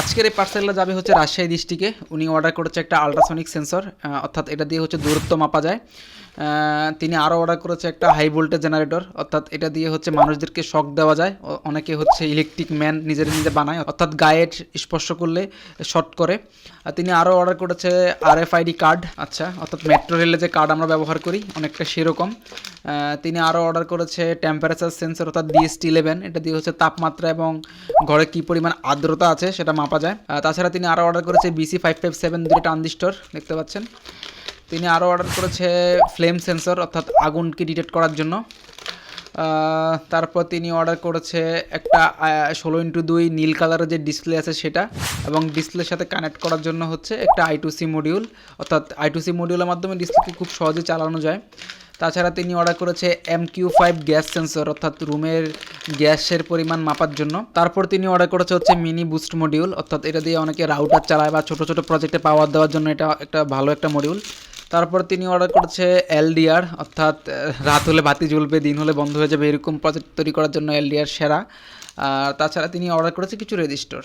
আজকের এই পার্সেলটা যাবে হচ্ছে রাজশাহী ডিস্ট্রিক্টে। উনি অর্ডার করেছে একটা আল্ট্রাসনিক সেন্সর, অর্থাৎ এটা দিয়ে হচ্ছে দূরত্ব মাপা যায়। তিনি আরও অর্ডার করেছে একটা হাই ভোল্টেজ জেনারেটর, অর্থাৎ এটা দিয়ে হচ্ছে মানুষদেরকে শক দেওয়া যায়। অনেকে হচ্ছে ইলেকট্রিক ম্যান নিজে বানায়, অর্থাৎ গায়ে স্পর্শ করলে শর্ট করে। তিনি আরও অর্ডার করেছে RFID কার্ড, আচ্ছা, অর্থাৎ মেট্রো রেলে যে কার্ড আমরা ব্যবহার করি অনেকটা সেরকম। তিনি আরও অর্ডার করেছে টেম্পারেচার সেন্সর, অর্থাৎ DST-11, এটা দিয়ে হচ্ছে তাপমাত্রা এবং ঘরে কী পরিমাণ আর্দ্রতা আছে সেটা মাপা যায়। তাছাড়া তিনি আরও অর্ডার করেছে BC557 দুটো ট্রানজিস্টর, দেখতে পাচ্ছেন। তিনি আরও অর্ডার করেছে ফ্লেম সেন্সর, অর্থাৎ আগুনকে ডিটেক্ট করার জন্য। তারপর তিনি অর্ডার করেছে একটা 16x2 নীল কালারের যে ডিসপ্লে আছে সেটা, এবং ডিসপ্লের সাথে কানেক্ট করার জন্য হচ্ছে একটা I2C মডিউল, অর্থাৎ I2C মডিউলের মাধ্যমে ডিসপ্লেকে খুব সহজে চালানো যায়। তাছাড়া তিনি অর্ডার করেছে MQ5 গ্যাস সেন্সর, অর্থাৎ রুমের গ্যাসের পরিমাণ মাপার জন্য। তারপর তিনি অর্ডার করেছে হচ্ছে মিনি বুস্ট মডিউল, অর্থাৎ এটা দিয়ে অনেকে রাউটার চালায় বা ছোটো ছোটো প্রজেক্টে পাওয়ার দেওয়ার জন্য এটা একটা ভালো একটা মডিউল। তারপর তিনি অর্ডার করেছে LDR, অর্থাৎ রাত হলে বাতি জ্বলবে, দিন হলে বন্ধ হয়ে যাবে, এরকম প্রজেক্ট তৈরি করার জন্য LDR সেরা। আর তাছাড়া তিনি অর্ডার করেছে কিছু রেজিস্টার।